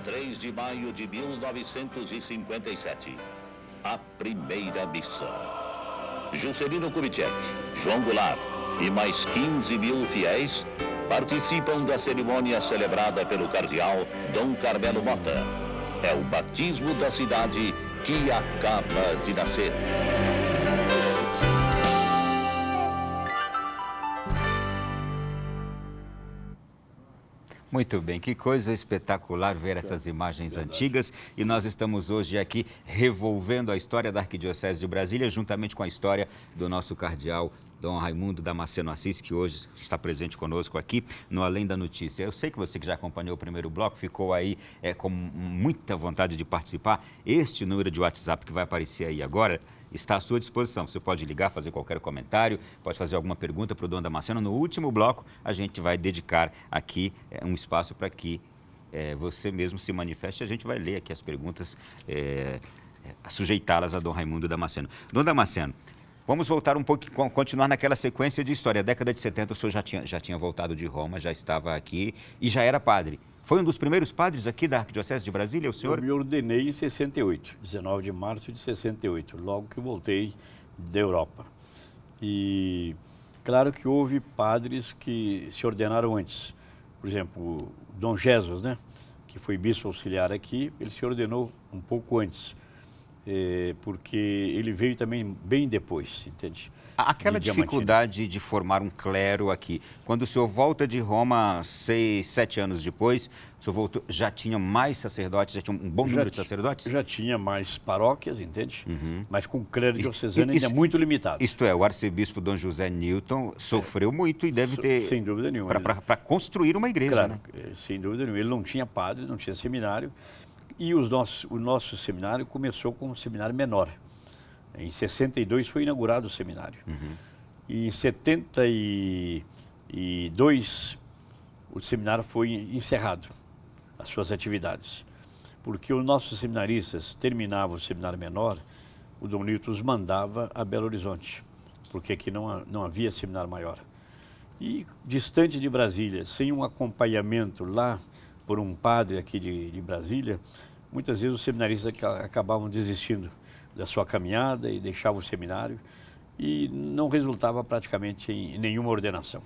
3 de maio de 1957. A primeira missa. Juscelino Kubitschek, João Goulart e mais 15 mil fiéis participam da cerimônia celebrada pelo cardeal Dom Carmelo Mota. É o batismo da cidade que acaba de nascer. Muito bem, que coisa espetacular ver essas imagens antigas. E nós estamos hoje aqui revolvendo a história da Arquidiocese de Brasília, juntamente com a história do nosso cardeal Dom Raimundo Damasceno Assis, que hoje está presente conosco aqui no Além da Notícia. Eu sei que você que já acompanhou o primeiro bloco ficou aí com muita vontade de participar. Este número de WhatsApp que vai aparecer aí agora está à sua disposição. Você pode ligar, fazer qualquer comentário, pode fazer alguma pergunta para o Dom Damasceno. No último bloco, a gente vai dedicar aqui um espaço para que você mesmo se manifeste. A gente vai ler aqui as perguntas, sujeitá-las a Dom Raimundo Damasceno. Dom Damasceno, vamos voltar um pouco, continuar naquela sequência de história. A década de 70 o senhor já tinha voltado de Roma, já estava aqui e já era padre. Foi um dos primeiros padres aqui da Arquidiocese de Brasília, o senhor? Eu me ordenei em 68, 19 de março de 68, logo que voltei da Europa. E claro que houve padres que se ordenaram antes. Por exemplo, Dom Jesus, né, que foi bispo auxiliar aqui, ele se ordenou um pouco antes. Porque ele veio também bem depois, entende? Aquela dificuldade de formar um clero aqui, quando o senhor volta de Roma 6, 7 anos depois, o senhor voltou, já tinha mais sacerdotes, já tinha um bom número de sacerdotes? Já tinha mais paróquias, entende? Mas com clero diocesano ainda muito limitado. Isto é, o arcebispo Dom José Newton sofreu muito e deve ter... Sem dúvida nenhuma. Para construir uma igreja, claro, né? Sem dúvida nenhuma. Ele não tinha padre, não tinha seminário. E o nosso seminário começou com um seminário menor. Em 62 foi inaugurado o seminário. E em 72 o seminário foi encerrado, as suas atividades. Porque os nossos seminaristas terminavam o seminário menor, o Dom Newton os mandava a Belo Horizonte, porque aqui não havia seminário maior. E distante de Brasília, sem um acompanhamento lá por um padre aqui de Brasília, muitas vezes os seminaristas acabavam desistindo da sua caminhada e deixavam o seminário e não resultava praticamente em nenhuma ordenação.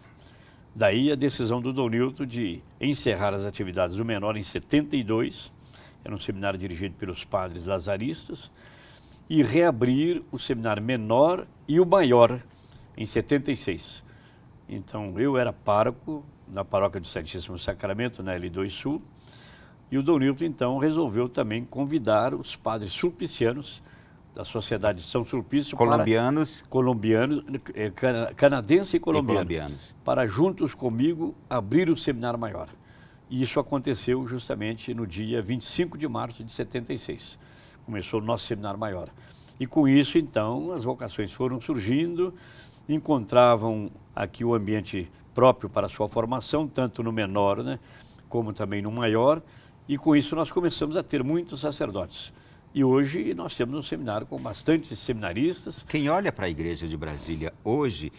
Daí a decisão do Dom Newton de encerrar as atividades do menor em 72, era um seminário dirigido pelos padres lazaristas, e reabrir o seminário menor e o maior em 76. Então eu era pároco na paróquia do Santíssimo Sacramento, na L2 Sul, e o Dom Newton, então, resolveu também convidar os padres sulpicianos da Sociedade de São Sulpício, canadenses e colombianos, para juntos comigo abrir o seminário maior. E isso aconteceu justamente no dia 25 de março de 76. Começou o nosso seminário maior. E com isso, então, as vocações foram surgindo, encontravam aqui o ambiente próprio para a sua formação, tanto no menor, né, como também no maior, e com isso nós começamos a ter muitos sacerdotes. E hoje nós temos um seminário com bastantes seminaristas. Quem olha para a Igreja de Brasília hoje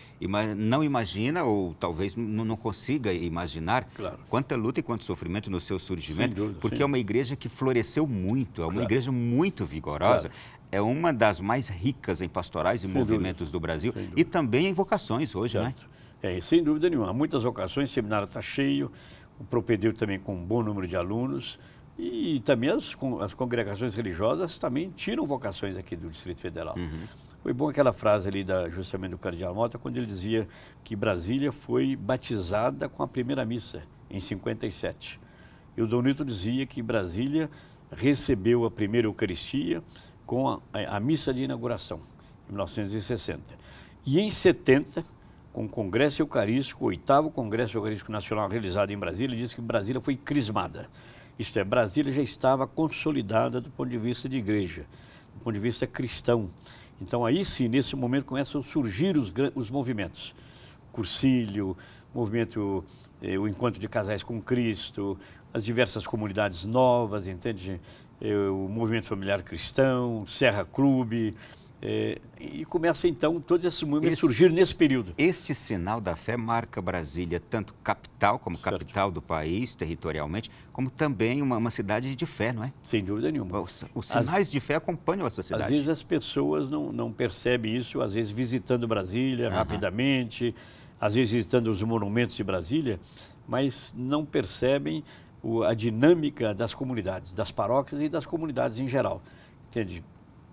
não imagina, ou talvez não consiga imaginar, claro, quanta luta e quanto sofrimento no seu surgimento, dúvida, porque é uma igreja que floresceu muito, é uma igreja muito vigorosa, é uma das mais ricas em pastorais e movimentos do Brasil e também em vocações hoje, né? Sem dúvida nenhuma. Há muitas vocações, o seminário está cheio, o propedêutico também com um bom número de alunos. E também as congregações religiosas também tiram vocações aqui do Distrito Federal. Foi bom aquela frase ali justamente do cardeal Mota, quando ele dizia que Brasília foi batizada com a primeira missa, em 57. E o Dom Newton dizia que Brasília recebeu a primeira Eucaristia com a missa de inauguração, em 1960. E em 70, com o Congresso Eucarístico, o 8º Congresso Eucarístico Nacional realizado em Brasília, ele disse que Brasília foi crismada. Isto é, Brasília já estava consolidada do ponto de vista de igreja, do ponto de vista cristão. Então aí sim, nesse momento começam a surgir os movimentos. Cursílio, movimento, o Encontro de Casais com Cristo, as diversas comunidades novas, entende? O Movimento Familiar Cristão, Serra Clube, E começa então todos esses movimentos surgir nesse período. Este sinal da fé marca Brasília tanto capital, como Certo. capital do país, territorialmente, como também uma cidade de fé, não é? Sem dúvida nenhuma. Os sinais de fé acompanham essa cidade. Às vezes as pessoas não percebem isso, às vezes visitando Brasília rapidamente, às vezes visitando os monumentos de Brasília, mas não percebem a dinâmica das comunidades, das paróquias e das comunidades em geral. Entende?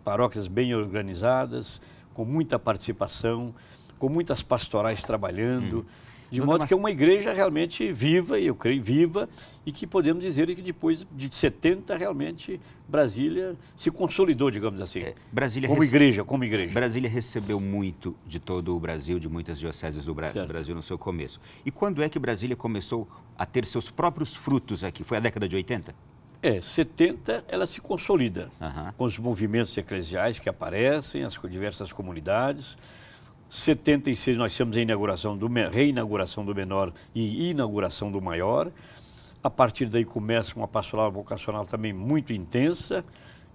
Paróquias bem organizadas, com muita participação, com muitas pastorais trabalhando, de modo que é uma igreja realmente viva, e eu creio viva, e que podemos dizer que depois de 70 realmente Brasília se consolidou, digamos assim, como igreja. Brasília recebeu muito de todo o Brasil, de muitas dioceses do Brasil no seu começo. E quando é que Brasília começou a ter seus próprios frutos aqui? Foi a década de 80? 70 ela se consolida com os movimentos eclesiais que aparecem, as diversas comunidades. 76 nós temos a reinauguração do menor e inauguração do maior. A partir daí começa uma pastoral vocacional também muito intensa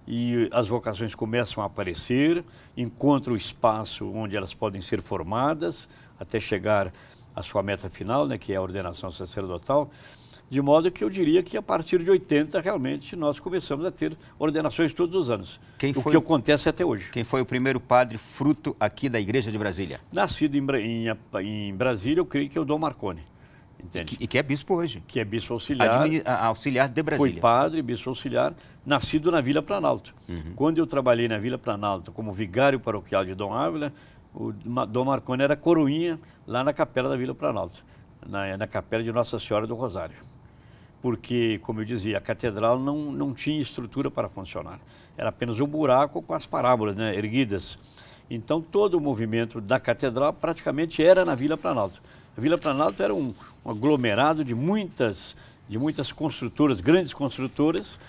e as vocações começam a aparecer, encontram o espaço onde elas podem ser formadas até chegar à sua meta final, né, que é a ordenação sacerdotal. De modo que eu diria que a partir de 80, realmente, nós começamos a ter ordenações todos os anos. O que acontece até hoje. Quem foi o primeiro padre fruto aqui da Igreja de Brasília? Nascido em Brasília, eu creio que é o Dom Marconi. Entende? E que é bispo hoje. Que é bispo auxiliar. Auxiliar de Brasília. Foi padre, bispo auxiliar, nascido na Vila Planalto. Quando eu trabalhei na Vila Planalto como vigário paroquial de Dom Ávila, o Dom Marconi era coroinha lá na capela da Vila Planalto, na capela de Nossa Senhora do Rosário. Porque, como eu dizia, a catedral não tinha estrutura para funcionar. Era apenas um buraco com as parábolas, né, erguidas. Então, todo o movimento da catedral praticamente era na Vila Planalto. A Vila Planalto era um aglomerado de muitas construtoras, grandes construtoras,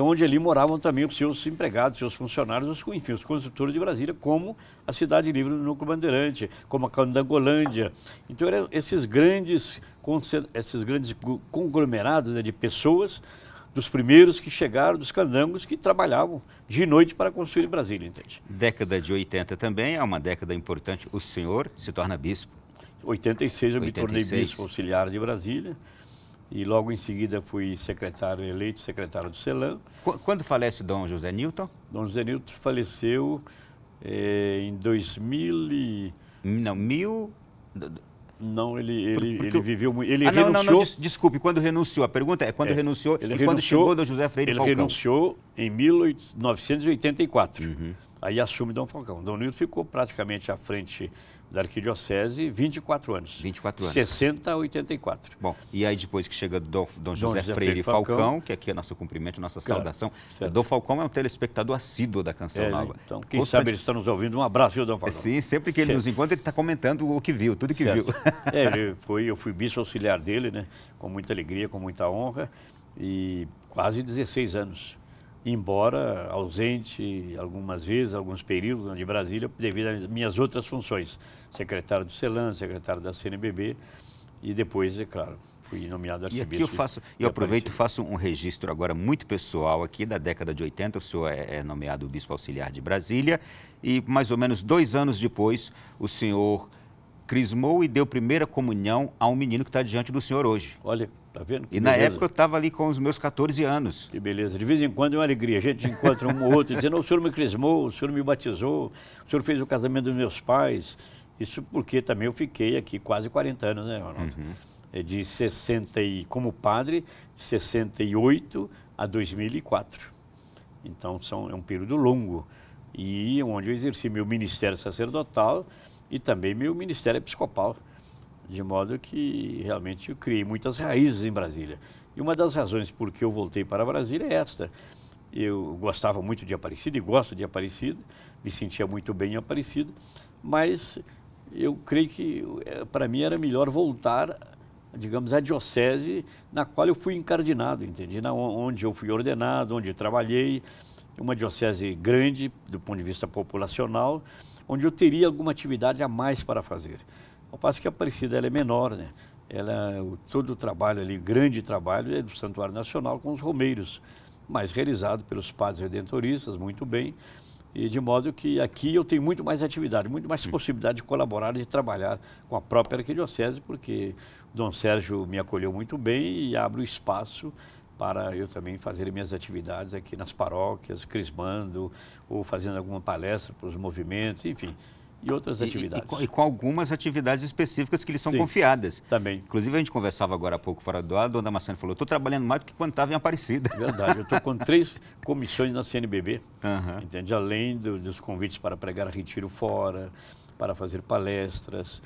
onde ali moravam também os seus empregados, seus funcionários, enfim, os construtores de Brasília, como a Cidade Livre do Núcleo Bandeirante, como a Candangolândia. Então, eram esses grandes conglomerados, né, de pessoas, dos primeiros que chegaram, dos candangos, que trabalhavam de noite para construir Brasília, entende? Década de 80 também é uma década importante. O senhor se torna bispo. 86 eu me tornei bispo auxiliar de Brasília. E logo em seguida fui eleito secretário do CELAM. Quando falece Dom José Newton? Dom José Newton faleceu em 2000 Não, ele viveu muito. Ele renunciou. Desculpe, quando renunciou? A pergunta é quando renunciou quando chegou Dom José Freire Falcão? Ele renunciou em 1984. Aí assume Dom Falcão. Dom Newton ficou praticamente à frente da arquidiocese 24 anos. 24 anos. 60 a 84. Bom, e aí depois que chega Dom José Freire Falcão, que aqui é nosso cumprimento, nossa saudação. Dom Falcão é um telespectador assíduo da Canção Nova. Então, quem sabe ele está nos ouvindo. Um abraço, viu, Dom Falcão? Sim, sempre que ele nos encontra, ele está comentando o que viu, tudo que viu. Eu fui bispo auxiliar dele, né? Com muita alegria, com muita honra, e quase 16 anos. Embora ausente algumas vezes, alguns períodos de Brasília, devido às minhas outras funções. Secretário do CELAM, secretário da CNBB e depois, é claro, fui nomeado arcebispo. E aqui eu aproveito e faço um registro agora muito pessoal aqui da década de 80. O senhor é nomeado bispo auxiliar de Brasília e mais ou menos 2 anos depois o senhor crismou e deu primeira comunhão a um menino que está diante do senhor hoje. Olha, tá vendo? E na época eu estava ali com os meus 14 anos. Que beleza. De vez em quando é uma alegria. A gente encontra um ou outro dizendo, o senhor me crismou, o senhor me batizou, o senhor fez o casamento dos meus pais. Isso porque também eu fiquei aqui quase 40 anos, né, Ronaldo? De 60 como padre, de 68 a 2004. Então é um período longo. E onde eu exerci meu ministério sacerdotal e também meu ministério episcopal. De modo que realmente eu criei muitas raízes em Brasília. E uma das razões por que eu voltei para Brasília é esta. Eu gostava muito de Aparecida e gosto de Aparecida, me sentia muito bem em Aparecida, mas eu creio que para mim era melhor voltar, digamos, à diocese na qual eu fui encardinado, entende? Onde eu fui ordenado, onde eu trabalhei, uma diocese grande do ponto de vista populacional, onde eu teria alguma atividade a mais para fazer. Ao passo que a Aparecida ela é menor, né? Todo o trabalho ali, grande trabalho, é do Santuário Nacional com os romeiros, mas realizado pelos padres redentoristas, muito bem, E de modo que aqui eu tenho muito mais atividade, muito mais possibilidade de colaborar, de trabalhar com a própria arquidiocese, porque o Dom Sérgio me acolheu muito bem e abre o espaço para eu também fazer minhas atividades aqui nas paróquias, crismando, ou fazendo alguma palestra para os movimentos, enfim, e outras atividades. E com algumas atividades específicas que lhes são Sim, confiadas. Também. Inclusive, a gente conversava agora há pouco fora do ar, a dona Damasceno falou, estou trabalhando mais do que quando estava em Aparecida. Verdade, eu estou com 3 comissões na CNBB, Uhum. entende? Além dos convites para pregar retiro fora, para fazer palestras.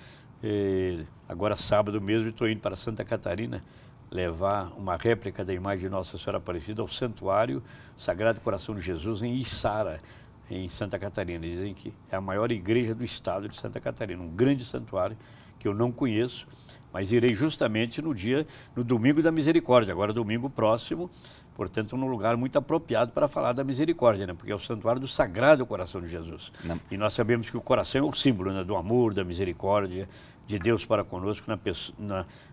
Agora, sábado mesmo, estou indo para Santa Catarina levar uma réplica da imagem de Nossa Senhora Aparecida ao Santuário Sagrado Coração de Jesus em Içara, em Santa Catarina. Dizem que é a maior igreja do estado de Santa Catarina, um grande santuário que eu não conheço, mas irei justamente no domingo da misericórdia, agora domingo próximo, portanto num lugar muito apropriado para falar da misericórdia, né? Porque é o santuário do Sagrado Coração de Jesus. Não. E nós sabemos que o coração é o símbolo, né, do amor, da misericórdia, de Deus para conosco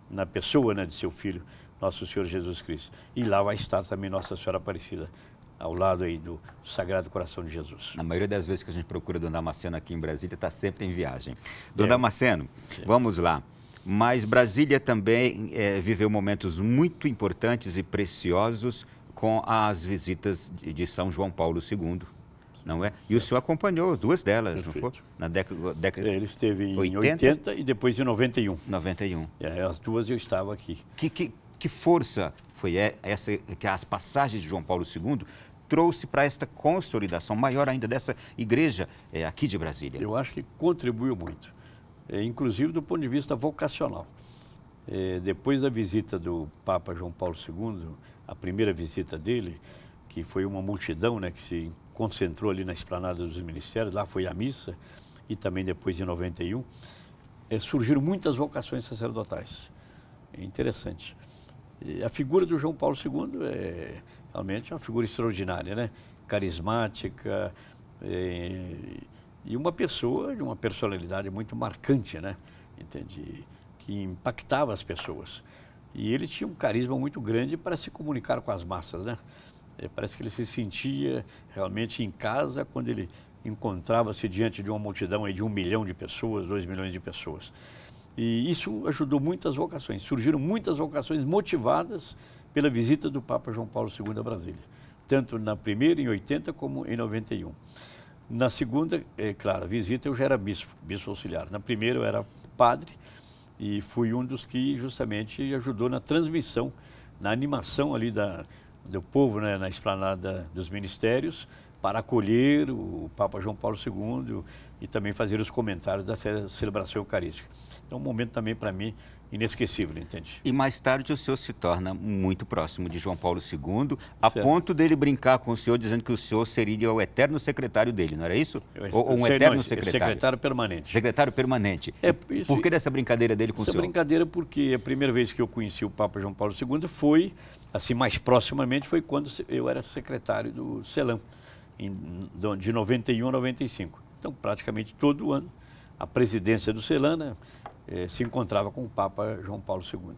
na pessoa, né, de seu Filho, nosso Senhor Jesus Cristo. E lá vai estar também Nossa Senhora Aparecida, ao lado aí do Sagrado Coração de Jesus. A maioria das vezes que a gente procura Dona Damasceno aqui em Brasília está sempre em viagem. Dona Damasceno, vamos lá. Mas Brasília também viveu momentos muito importantes e preciosos com as visitas de São João Paulo II, não é? E o senhor acompanhou 2 delas, Perfeito. não foi? Na década Ele esteve em 80 e depois em 91. 91. As 2 eu estava aqui. Que força foi essa que as passagens de João Paulo II trouxe para esta consolidação maior ainda dessa igreja aqui de Brasília? Eu acho que contribuiu muito, inclusive do ponto de vista vocacional. Depois da visita do Papa João Paulo II, a primeira visita dele, que foi uma multidão, né, que se concentrou ali na esplanada dos ministérios, lá foi a missa, e também depois em 91, surgiram muitas vocações sacerdotais. É interessante. A figura do João Paulo II é realmente uma figura extraordinária, né? Carismática, e uma pessoa de uma personalidade muito marcante, né? Entende? Que impactava as pessoas. E ele tinha um carisma muito grande para se comunicar com as massas, né? Parece que ele se sentia realmente em casa quando ele encontrava-se diante de uma multidão aí de 1 milhão de pessoas, 2 milhões de pessoas. E isso ajudou muitas vocações. Surgiram muitas vocações motivadas pela visita do Papa João Paulo II a Brasília. Tanto na primeira, em 80, como em 91. Na segunda, claro, a visita eu já era bispo auxiliar. Na primeira eu era padre e fui um dos que justamente ajudou na transmissão, na animação ali do povo, né, na esplanada dos ministérios, para acolher o Papa João Paulo II e também fazer os comentários da celebração eucarística. Então, um momento também, para mim, inesquecível, entende? E mais tarde o senhor se torna muito próximo de João Paulo II, a ponto dele brincar com o senhor, dizendo que o senhor seria o eterno secretário dele, não era isso? Ou um eterno secretário? Secretário permanente. Secretário permanente. Por que dessa brincadeira dele com o senhor? Essa brincadeira porque a primeira vez que eu conheci o Papa João Paulo II foi, assim, mais proximamente, foi quando eu era secretário do CELAM, de 91 a 95. Então, praticamente todo ano, a presidência do CELAM, né, se encontrava com o Papa João Paulo II.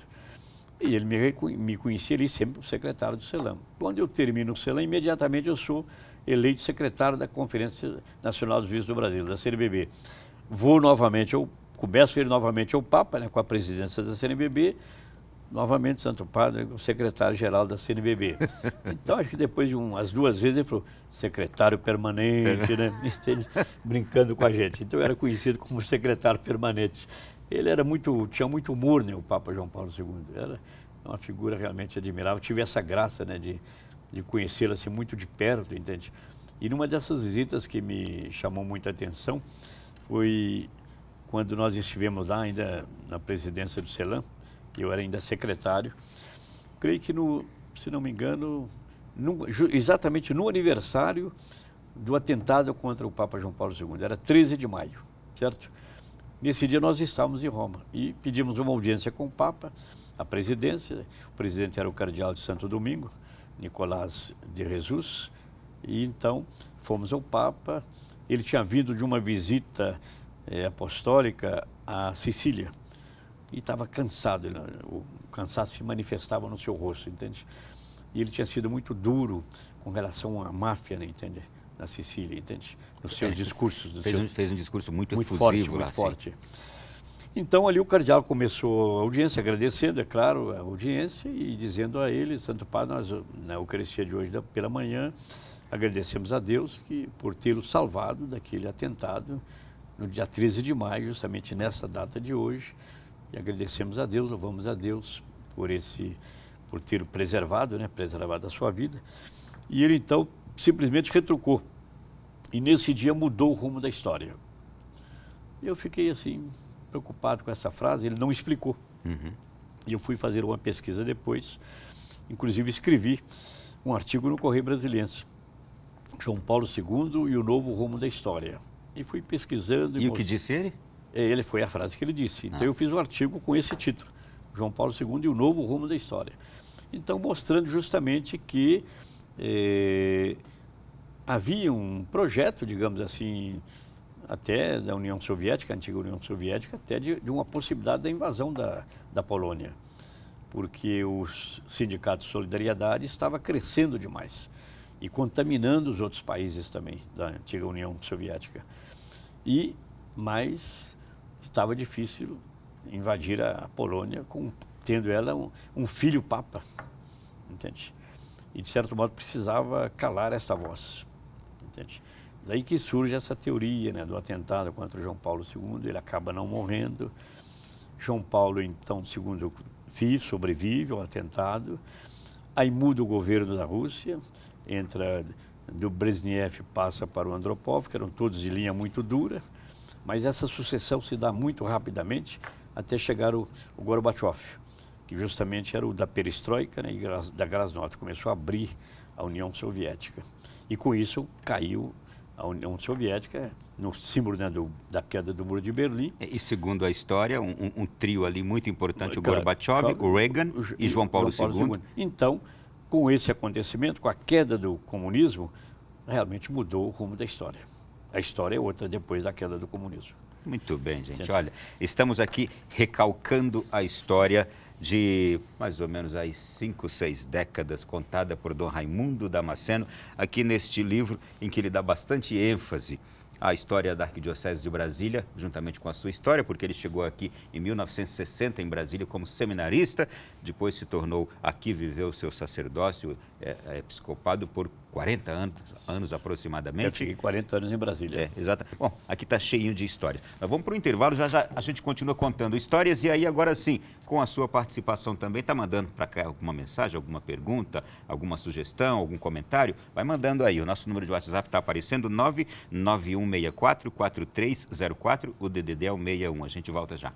E ele me conhecia ali sempre o secretário do CELAM. Quando eu termino o CELAM, imediatamente eu sou eleito secretário da Conferência Nacional dos Bispos do Brasil, da CNBB. Começo a ir novamente ao Papa, né, com a presidência da CNBB, novamente Santo Padre, o secretário-geral da CNBB. Então, acho que depois de as 2 vezes ele falou, secretário permanente, né? Brincando com a gente. Então, eu era conhecido como secretário permanente. Ele tinha muito humor, né, o Papa João Paulo II. Era uma figura realmente admirável. Tive essa graça, né, de conhecê-lo assim, muito de perto, entende? E numa dessas visitas que me chamou muita atenção foi quando nós estivemos lá ainda na presidência do CELAM. Eu era ainda secretário. Creio que, se não me engano, exatamente no aniversário do atentado contra o Papa João Paulo II. Era 13 de maio, certo? Nesse dia nós estávamos em Roma e pedimos uma audiência com o Papa, a presidência. O presidente era o cardeal de Santo Domingo, Nicolás de Jesus. E então fomos ao Papa. Ele tinha vindo de uma visita apostólica à Sicília. E estava cansado, o cansaço se manifestava no seu rosto, entende? E ele tinha sido muito duro com relação à máfia, né, entende? na Sicília, entende? Nos seus discursos. Fez um discurso muito efusivo forte, lá. muito forte. Então, ali o cardeal começou a audiência, agradecendo, é claro, a audiência e dizendo a ele, Santo Padre, nós, na Eucaristia de hoje pela manhã, agradecemos a Deus por tê-lo salvado daquele atentado no dia 13 de maio, justamente nessa data de hoje, e agradecemos a Deus, louvamos a Deus por tê-lo preservado, né, preservado a sua vida. E ele, então, simplesmente retrucou. E nesse dia mudou o rumo da história. Eu fiquei, assim, preocupado com essa frase, ele não explicou. E eu fui fazer uma pesquisa depois, inclusive escrevi um artigo no Correio Brasiliense, João Paulo II e o novo rumo da história. E fui pesquisando. E o que disse ele? Ele foi a frase que ele disse. Então eu fiz um artigo com esse título, João Paulo II e o novo rumo da história. Então mostrando justamente que havia um projeto, digamos assim, até da União Soviética, a antiga União Soviética, até de uma possibilidade da invasão da Polônia, porque o Sindicato de Solidariedade estava crescendo demais e contaminando os outros países também da antiga União Soviética. Mas estava difícil invadir a Polônia, tendo ela um filho papa, entende? E, de certo modo, precisava calar essa voz, entende? Daí que surge essa teoria, né, do atentado contra João Paulo II, ele acaba não morrendo. João Paulo, então, II, sobrevive ao atentado, aí muda o governo da Rússia, entra do Brezhnev, passa para o Andropov, que eram todos de linha muito dura, mas essa sucessão se dá muito rapidamente até chegar o Gorbachev, que justamente era o da perestroika, né, e da glasnost, começou a abrir a União Soviética. E com isso caiu a União Soviética, no símbolo, né, da queda do Muro de Berlim. E segundo a história, um trio ali muito importante, o Gorbachev, o Reagan e João Paulo II. Então, com esse acontecimento, com a queda do comunismo, realmente mudou o rumo da história. A história é outra depois da queda do comunismo. Muito bem, gente. Olha, estamos aqui recalcando a história de mais ou menos aí 5, 6 décadas, contada por Dom Raimundo Damasceno, aqui neste livro em que ele dá bastante ênfase à história da Arquidiocese de Brasília, juntamente com a sua história, porque ele chegou aqui em 1960 em Brasília como seminarista, depois se tornou, aqui viveu o seu sacerdócio, episcopado por 40 anos aproximadamente. Eu fiquei 40 anos em Brasília. Exato. Bom, aqui está cheinho de histórias. Nós vamos para o intervalo, já a gente continua contando histórias e aí agora sim, com a sua participação também, está mandando para cá alguma mensagem, alguma pergunta, alguma sugestão, algum comentário? Vai mandando aí, o nosso número de WhatsApp está aparecendo, 99164-4304, o DDD é o 61. A gente volta já.